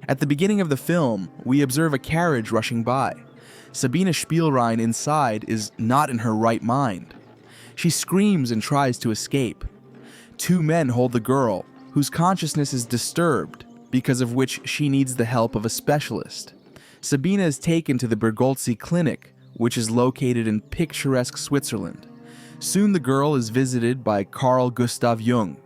At the beginning of the film, we observe a carriage rushing by. Sabine Spielrein inside is not in her right mind. She screams and tries to escape. Two men hold the girl, whose consciousness is disturbed, because of which she needs the help of a specialist. Sabine is taken to the Bergolzi Clinic, which is located in picturesque Switzerland. Soon the girl is visited by Carl Gustav Jung.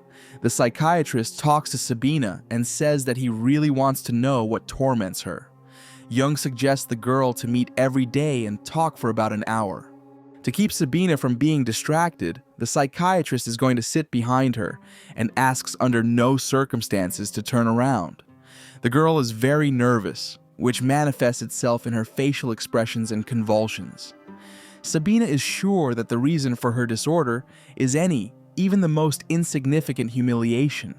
The psychiatrist talks to Sabine and says that he really wants to know what torments her. Jung suggests the girl to meet every day and talk for about an hour. To keep Sabine from being distracted, the psychiatrist is going to sit behind her and asks under no circumstances to turn around. The girl is very nervous, which manifests itself in her facial expressions and convulsions. Sabine is sure that the reason for her disorder is even the most insignificant humiliation.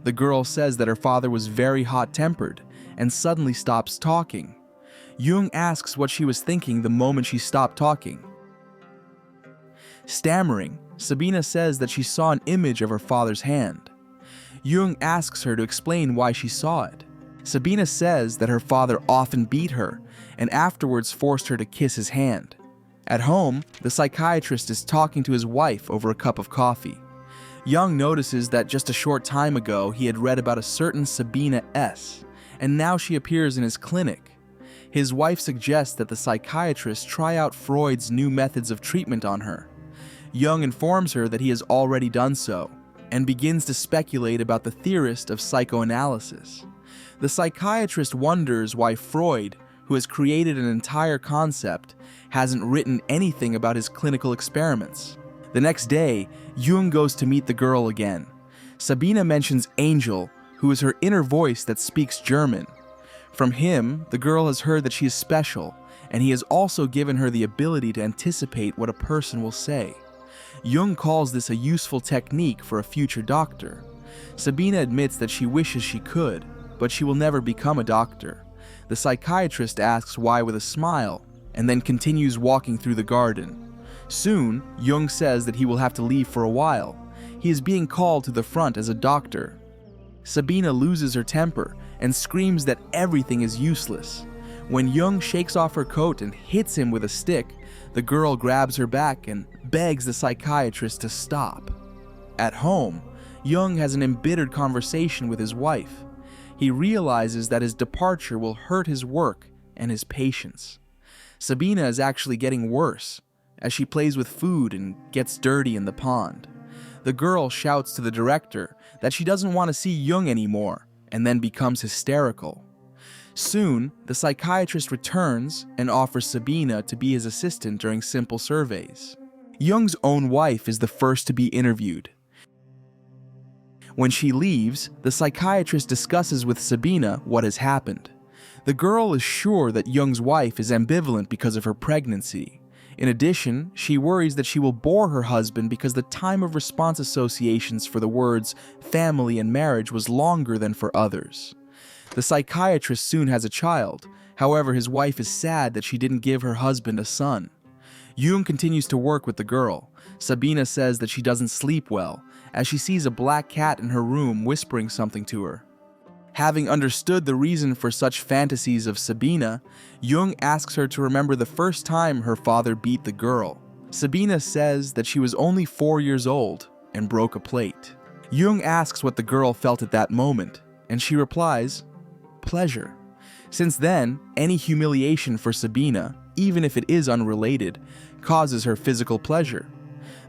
The girl says that her father was very hot-tempered and suddenly stops talking. Jung asks what she was thinking the moment she stopped talking. Stammering, Sabine says that she saw an image of her father's hand. Jung asks her to explain why she saw it. Sabine says that her father often beat her and afterwards forced her to kiss his hand. At home, the psychiatrist is talking to his wife over a cup of coffee. Jung notices that just a short time ago he had read about a certain Sabine S., and now she appears in his clinic. His wife suggests that the psychiatrist try out Freud's new methods of treatment on her. Jung informs her that he has already done so, and begins to speculate about the theorist of psychoanalysis. The psychiatrist wonders why Freud, who has created an entire concept, hasn't written anything about his clinical experiments. The next day, Jung goes to meet the girl again. Sabine mentions Angel, who is her inner voice that speaks German. From him, the girl has heard that she is special, and he has also given her the ability to anticipate what a person will say. Jung calls this a useful technique for a future doctor. Sabine admits that she wishes she could, but she will never become a doctor. The psychiatrist asks why with a smile, and then continues walking through the garden. Soon, Jung says that he will have to leave for a while. He is being called to the front as a doctor. Sabine loses her temper and screams that everything is useless. When Jung shakes off her coat and hits him with a stick, the girl grabs her back and begs the psychiatrist to stop. At home, Jung has an embittered conversation with his wife. He realizes that his departure will hurt his work and his patients. Sabine is actually getting worse, as she plays with food and gets dirty in the pond. The girl shouts to the director that she doesn't want to see Jung anymore, and then becomes hysterical. Soon, the psychiatrist returns and offers Sabine to be his assistant during simple surveys. Jung's own wife is the first to be interviewed. When she leaves, the psychiatrist discusses with Sabine what has happened. The girl is sure that Jung's wife is ambivalent because of her pregnancy. In addition, she worries that she will bore her husband because the time of response associations for the words family and marriage was longer than for others. The psychiatrist soon has a child. However, his wife is sad that she didn't give her husband a son. Jung continues to work with the girl. Sabine says that she doesn't sleep well, as she sees a black cat in her room whispering something to her. Having understood the reason for such fantasies of Sabine, Jung asks her to remember the first time her father beat the girl. Sabine says that she was only 4 years old and broke a plate. Jung asks what the girl felt at that moment, and she replies, pleasure. Since then, any humiliation for Sabine, even if it is unrelated, causes her physical pleasure.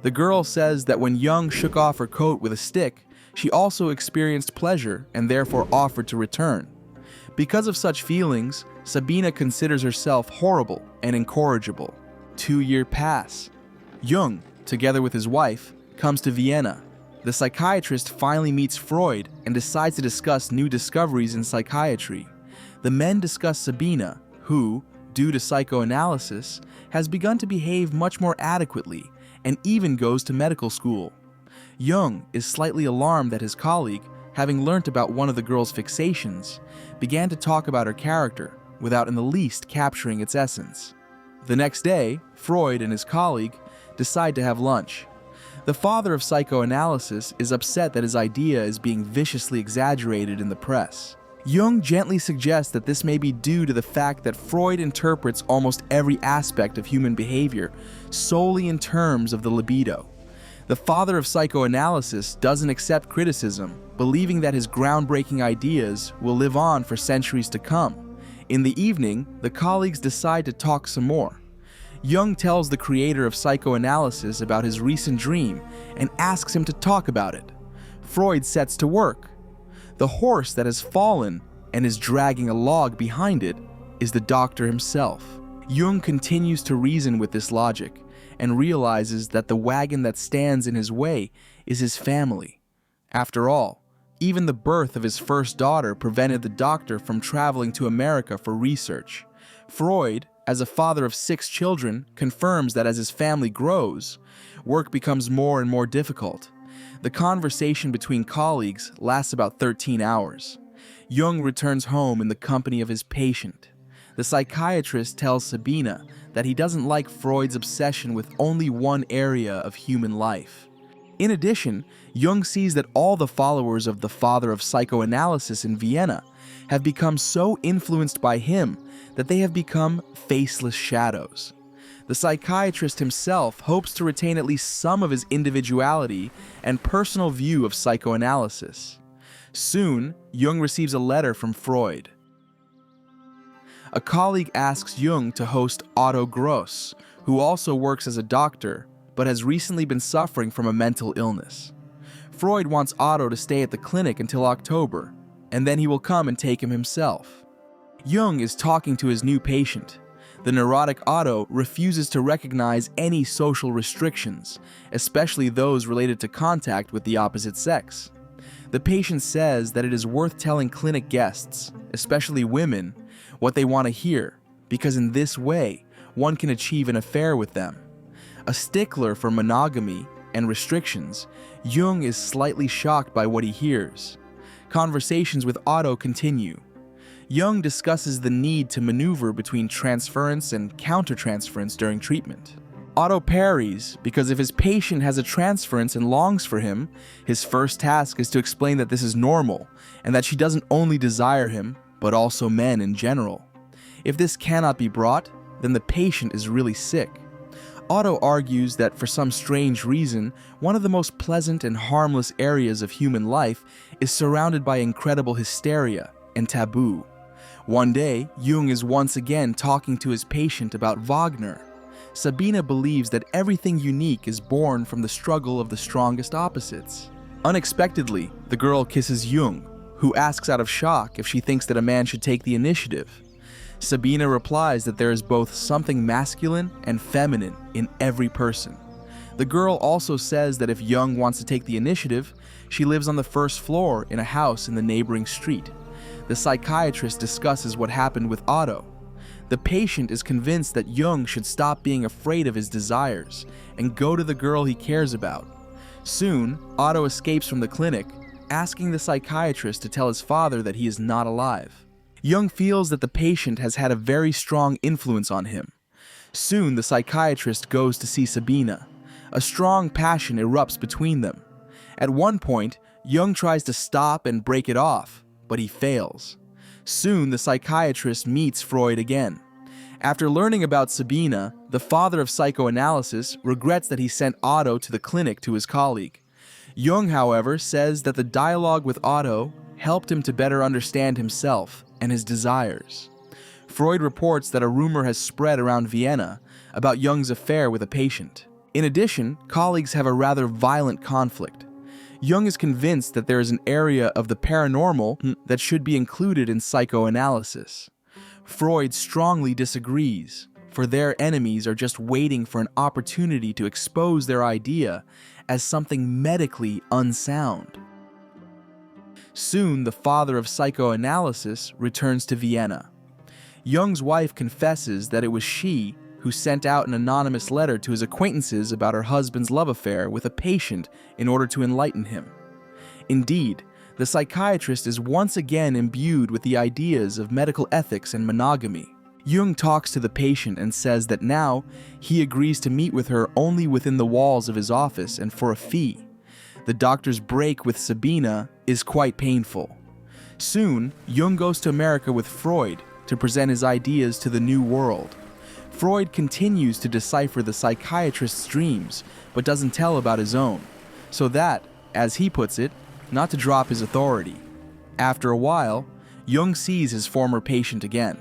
The girl says that when Jung shook off her coat with a stick, she also experienced pleasure and therefore offered to return. Because of such feelings, Sabine considers herself horrible and incorrigible. 2 years pass. Jung, together with his wife, comes to Vienna. The psychiatrist finally meets Freud and decides to discuss new discoveries in psychiatry. The men discuss Sabine, who, due to psychoanalysis, has begun to behave much more adequately and even goes to medical school. Jung is slightly alarmed that his colleague, having learnt about one of the girl's fixations, began to talk about her character without in the least capturing its essence. The next day, Freud and his colleague decide to have lunch. The father of psychoanalysis is upset that his idea is being viciously exaggerated in the press. Jung gently suggests that this may be due to the fact that Freud interprets almost every aspect of human behavior solely in terms of the libido. The father of psychoanalysis doesn't accept criticism, believing that his groundbreaking ideas will live on for centuries to come. In the evening, the colleagues decide to talk some more. Jung tells the creator of psychoanalysis about his recent dream and asks him to talk about it. Freud sets to work. The horse that has fallen and is dragging a log behind it is the doctor himself. Jung continues to reason with this logic and realizes that the wagon that stands in his way is his family. After all, even the birth of his first daughter prevented the doctor from traveling to America for research. Freud, as a father of 6 children, confirms that as his family grows, work becomes more and more difficult. The conversation between colleagues lasts about 13 hours. Jung returns home in the company of his patient. The psychiatrist tells Sabina that he doesn't like Freud's obsession with only one area of human life. In addition, Jung sees that all the followers of the father of psychoanalysis in Vienna have become so influenced by him that they have become faceless shadows. The psychiatrist himself hopes to retain at least some of his individuality and personal view of psychoanalysis. Soon, Jung receives a letter from Freud. A colleague asks Jung to host Otto Gross, who also works as a doctor, but has recently been suffering from a mental illness. Freud wants Otto to stay at the clinic until October, and then he will come and take him himself. Jung is talking to his new patient. The neurotic Otto refuses to recognize any social restrictions, especially those related to contact with the opposite sex. The patient says that it is worth telling clinic guests, especially women, what they want to hear, because in this way, one can achieve an affair with them. A stickler for monogamy and restrictions, Jung is slightly shocked by what he hears. Conversations with Otto continue. Jung discusses the need to maneuver between transference and countertransference during treatment. Otto parries because if his patient has a transference and longs for him, his first task is to explain that this is normal and that she doesn't only desire him, but also men in general. If this cannot be brought, then the patient is really sick. Otto argues that for some strange reason, one of the most pleasant and harmless areas of human life is surrounded by incredible hysteria and taboo. One day, Jung is once again talking to his patient about Wagner. Sabina believes that everything unique is born from the struggle of the strongest opposites. Unexpectedly, the girl kisses Jung, who asks out of shock if she thinks that a man should take the initiative. Sabina replies that there is both something masculine and feminine in every person. The girl also says that if Jung wants to take the initiative, she lives on the first floor in a house in the neighboring street. The psychiatrist discusses what happened with Otto. The patient is convinced that Jung should stop being afraid of his desires and go to the girl he cares about. Soon, Otto escapes from the clinic, asking the psychiatrist to tell his father that he is not alive. Jung feels that the patient has had a very strong influence on him. Soon, the psychiatrist goes to see Sabina. A strong passion erupts between them. At one point, Jung tries to stop and break it off, but he fails. Soon, the psychiatrist meets Freud again. After learning about Sabina, the father of psychoanalysis regrets that he sent Otto to the clinic to his colleague. Jung, however, says that the dialogue with Otto helped him to better understand himself and his desires. Freud reports that a rumor has spread around Vienna about Jung's affair with a patient. In addition, colleagues have a rather violent conflict. Jung is convinced that there is an area of the paranormal that should be included in psychoanalysis. Freud strongly disagrees, for their enemies are just waiting for an opportunity to expose their idea as something medically unsound. Soon, the father of psychoanalysis returns to Vienna. Jung's wife confesses that it was she who sent out an anonymous letter to his acquaintances about her husband's love affair with a patient in order to enlighten him. Indeed, the psychiatrist is once again imbued with the ideas of medical ethics and monogamy. Jung talks to the patient and says that now he agrees to meet with her only within the walls of his office and for a fee. The doctor's break with Sabina is quite painful. Soon, Jung goes to America with Freud to present his ideas to the new world. Freud continues to decipher the psychiatrist's dreams, but doesn't tell about his own, so that, as he puts it, not to drop his authority. After a while, Jung sees his former patient again.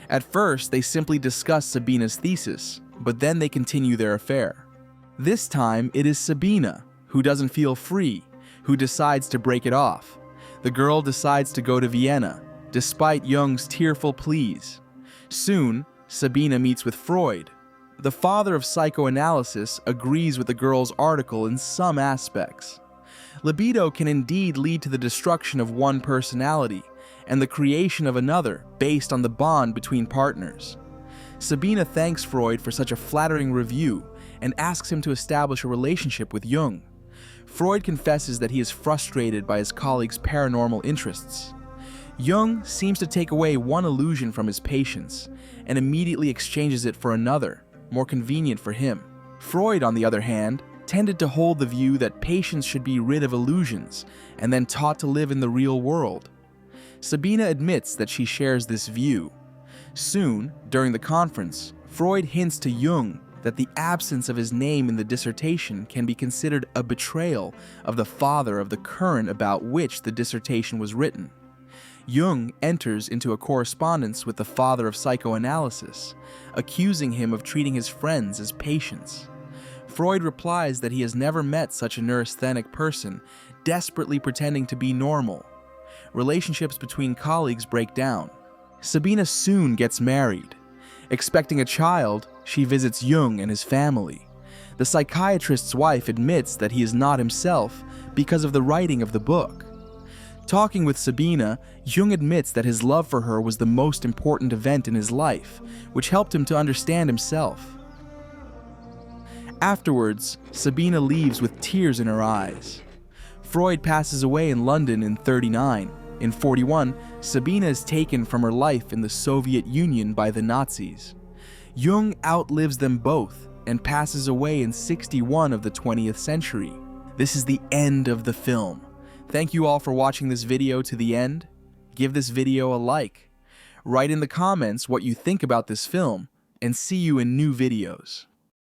At first, they simply discuss Sabina's thesis, but then they continue their affair. This time, it is Sabina, who doesn't feel free, who decides to break it off. The girl decides to go to Vienna, despite Jung's tearful pleas. Soon, Sabina meets with Freud. The father of psychoanalysis agrees with the girl's article in some aspects. Libido can indeed lead to the destruction of one personality and the creation of another based on the bond between partners. Sabina thanks Freud for such a flattering review and asks him to establish a relationship with Jung. Freud confesses that he is frustrated by his colleague's paranormal interests. Jung seems to take away one illusion from his patients and immediately exchanges it for another, more convenient for him. Freud, on the other hand, tended to hold the view that patients should be rid of illusions and then taught to live in the real world. Sabina admits that she shares this view. Soon, during the conference, Freud hints to Jung that the absence of his name in the dissertation can be considered a betrayal of the father of the current about which the dissertation was written. Jung enters into a correspondence with the father of psychoanalysis, accusing him of treating his friends as patients. Freud replies that he has never met such a neurasthenic person, desperately pretending to be normal. Relationships between colleagues break down. Sabina soon gets married. Expecting a child, she visits Jung and his family. The psychiatrist's wife admits that he is not himself because of the writing of the book. Talking with Sabina, Jung admits that his love for her was the most important event in his life, which helped him to understand himself. Afterwards, Sabina leaves with tears in her eyes. Freud passes away in London in 1939. In 1941, Sabina is taken from her life in the Soviet Union by the Nazis. Jung outlives them both and passes away in 1961 of the 20th century. This is the end of the film. Thank you all for watching this video to the end. Give this video a like. Write in the comments what you think about this film, and see you in new videos.